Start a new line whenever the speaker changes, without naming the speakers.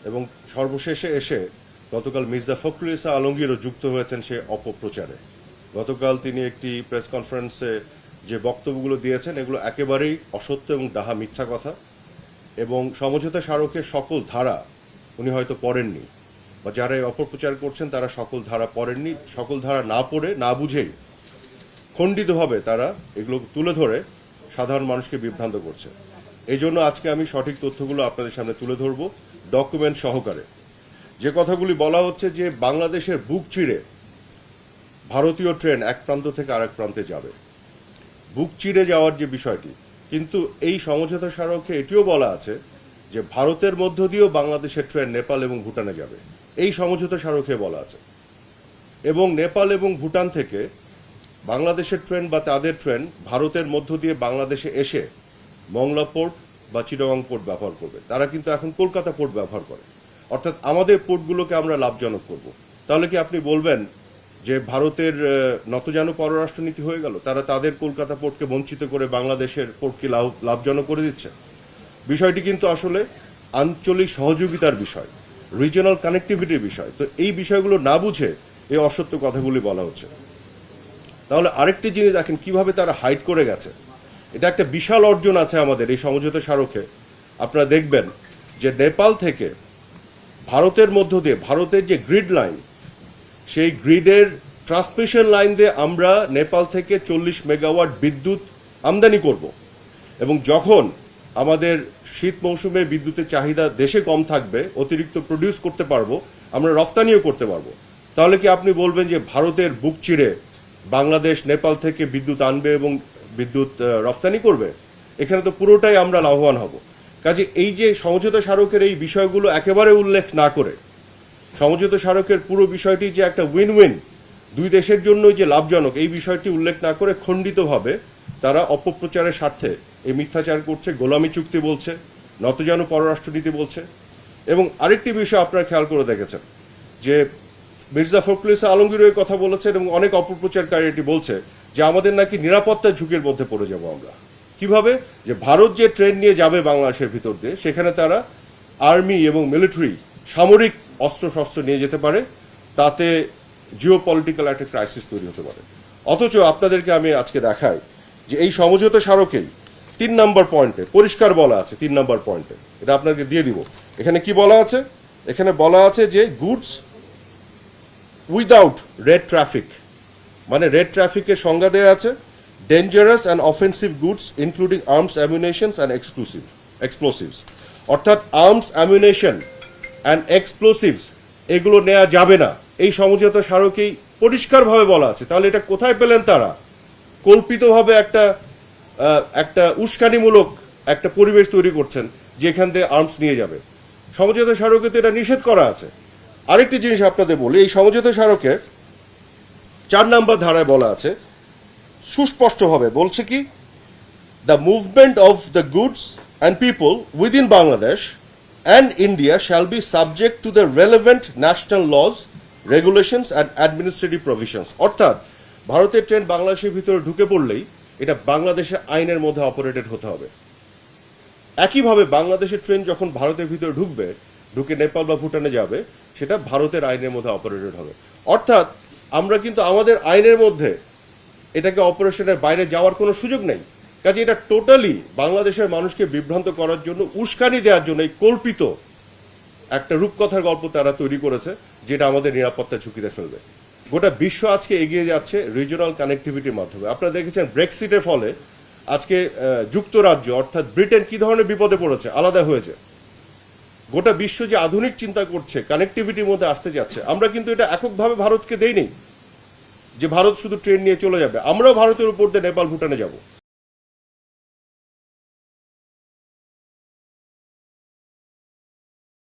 এবং সর্বশেষে এসে গতকাল মির্জা ফখরুল ইসলাম আলমগীরও যুক্ত হয়েছেন সে অপপ্রচারে। গতকাল তিনি একটি প্রেস কনফারেন্সে যে বক্তব্যগুলো দিয়েছেন এগুলো একেবারেই অসত্য এবং ডাহা মিথ্যা কথা, এবং সমঝোতা স্মারকের সকল ধারা উনি হয়তো পড়েননি, বা যারা এই অপপ্রচার করছেন তারা সকল ধারা পড়েননি। সকল ধারা না পড়ে না বুঝেই খণ্ডিতভাবে তারা এগুলো তুলে ধরে সাধারণ মানুষকে বিভ্রান্ত করছে। এই জন্য আজকে আমি সঠিক তথ্যগুলো আপনাদের সামনে তুলে ধরব ডকুমেন্ট সহকারে। যে কথাগুলি বলা হচ্ছে যে বাংলাদেশের বুক চিরে ভারতীয় ট্রেন এক প্রান্ত থেকে আরেক প্রান্তে যাবে, বুক চিরে যাওয়ার যে বিষয়টি, কিন্তু এই সমঝোতা স্মারকে এটিও বলা আছে যে ভারতের মধ্য দিয়েও বাংলাদেশের ট্রেন নেপাল এবং ভুটানে যাবে, এই সমঝোতা স্মারকে বলা আছে। এবং নেপাল এবং ভুটান থেকে বাংলাদেশের ট্রেন বা তাদের ট্রেন ভারতের মধ্য দিয়ে বাংলাদেশে এসে মংলা পোর্ট বা চিটাগং পোর্ট ব্যবহার করবে। তারা কিন্তু এখন কলকাতা পোর্ট ব্যবহার করে, অর্থাৎ আমাদের পোর্টগুলোকে আমরা লাভজনক করব। তাহলে কি আপনি বলবেন যে ভারতের নতজানু পররাষ্ট্রনীতি হয়ে গেল? তারা তাদের কলকাতা পোর্টকে বঞ্চিত করে বাংলাদেশের পোর্টকে লাভজনক করে দিচ্ছে। বিষয়টি কিন্তু আসলে আঞ্চলিক সহযোগিতার বিষয়, রিজিওনাল কানেক্টিভিটির বিষয়। তো এই বিষয়গুলো না বুঝে এই অসত্য কথাগুলি বলা হচ্ছে। তাহলে আরেকটি জিনিস দেখেন কিভাবে তারা হাইড করে গেছে। এটা একটা বিশাল অর্জন আছে আমাদের এই সমঝোতা স্মারকে। আপনারা দেখবেন যে নেপাল থেকে ভারতের মধ্য দিয়ে ভারতের যে গ্রিড লাইন, সেই গ্রিডের ট্রান্সমিশন লাইন দিয়ে আমরা নেপাল থেকে 40 মেগাওয়াট বিদ্যুৎ আমদানি করব, এবং যখন আমাদের শীত মৌসুমে বিদ্যুতের চাহিদা দেশে কম থাকবে, অতিরিক্ত প্রডিউস করতে পারবো, আমরা রফতানিও করতে পারবো। তাহলে কি আপনি বলবেন যে ভারতের বুক চিরে বাংলাদেশ নেপাল থেকে বিদ্যুৎ আনবে এবং বিদ্যুৎ রফতানি করবে? এখানে তো পুরোটাই আমরা লাভবান হব। কাজে এই যে সমঝোতা স্মারকের এই বিষয়গুলো একেবারে উল্লেখ না করে, সমঝোতা স্মারকের পুরো বিষয়টি যে একটা উইন উইন, দুই দেশের জন্যই যে লাভজনক, এই বিষয়টি উল্লেখ না করে খণ্ডিতভাবে তারা অপপ্রচারের স্বার্থে এই মিথ্যাচার করছে, গোলামি চুক্তি বলছে, নতজানু পররাষ্ট্রনীতি বলছে। এবং আরেকটি বিষয় আপনারা খেয়াল করে দেখেছেন যে মির্জা ফখরুল ইসলাম আলমগীর কথা বলেছেন, এবং অনেক অপপ্রচারকারী এটি বলছে যে আমাদের নাকি নিরাপত্তার ঝুঁকির মধ্যে পড়ে যাব আমরা। কিভাবে? যে ভারত যে ট্রেন নিয়ে যাবে বাংলাদেশের ভিতর দিয়ে, সেখানে তারা আর্মি এবং মিলিটারি সামরিক অস্ত্রশস্ত্র নিয়ে যেতে পারে, তাতে জিও পলিটিক্যাল একটা ক্রাইসিস তৈরি হতে পারে। অথচ আপনাদেরকে আমি আজকে দেখাই যে এই সমঝোতা স্মারকেই 3 নম্বর পয়েন্টে পরিষ্কার বলা আছে, 3 নম্বর পয়েন্টে, এটা আপনাকে দিয়ে দিব। এখানে কি বলা আছে? এখানে বলা আছে যে গুডস উইদাউট রেড ট্রাফিক, মানে রেড ট্রাফিকের সংজ্ঞা দেওয়া আছে, dangerous and offensive goods including arms, ammunitions and explosives. অর্থাৎ আর্মস, অ্যামিউনেশন অ্যান্ড এক্সপ্লোসিভস এগুলো নেওয়া যাবে না, এই সমঝোতা স্মারকেই পরিষ্কারভাবে বলা আছে। তাহলে এটা কোথায় পেলেন তারা? কল্পিতভাবে একটা উস্কানিমূলক একটা পরিবেশ তৈরি করছেন যেখান থেকে আর্মস নিয়ে যাবে। সমঝোতা স্মারকে তো এটা নিষেধ করা আছে। আরেকটি জিনিস আপনাদের বলি, এই সমঝোতা স্মারকে 4 নম্বর ধারায় বলা আছে, সুস্পষ্টভাবে বলছে কি, the movement of the goods and people within Bangladesh and India shall be subject to the relevant national laws, regulations and administrative provisions. অর্থাৎ ভারতের ট্রেন বাংলাদেশের ভিতরে ঢুকে পড়লেই এটা বাংলাদেশের আইনের মধ্যে অপারেটেড হতে হবে। একইভাবে বাংলাদেশের ট্রেন যখন ভারতের ভিতরে ঢুকে নেপাল বা ভুটানে যাবে, সেটা ভারতের আইনের মধ্যে অপারেটেড হবে। অর্থাৎ আমরা কিন্তু আমাদের আইনের মধ্যে এটাকে অপারেশনের বাইরে যাওয়ার কোনো সুযোগ নেই। কাজে এটা টোটালি বাংলাদেশের মানুষকে বিভ্রান্ত করার জন্য, উস্কানি দেওয়ার জন্য এই কল্পিত একটা রূপকথার গল্প তারা তৈরি করেছে, যেটা আমাদের নিরাপত্তা ঝুঁকিতে ফেলবে। গোটা বিশ্ব আজকে এগিয়ে যাচ্ছে রিজিওনাল কানেক্টিভিটির মাধ্যমে। আপনারা দেখেছেন ব্রেক্সিটের ফলে আজকে যুক্তরাজ্য অর্থাৎ ব্রিটেন কি ধরনের বিপদে পড়েছে, আলাদা হয়েছে। গোটা বিশ্ব যে আধুনিক চিন্তা করছে, কানেক্টিভিটির মধ্যে আসতে যাচ্ছে। আমরা কিন্তু এটা এককভাবে ভারতকে দেইনি যে ভারত শুধু ট্রেন নিয়ে চলে যাবে, আমরাও ভারতের উপর দিয়ে নেপাল ভুটানে যাব।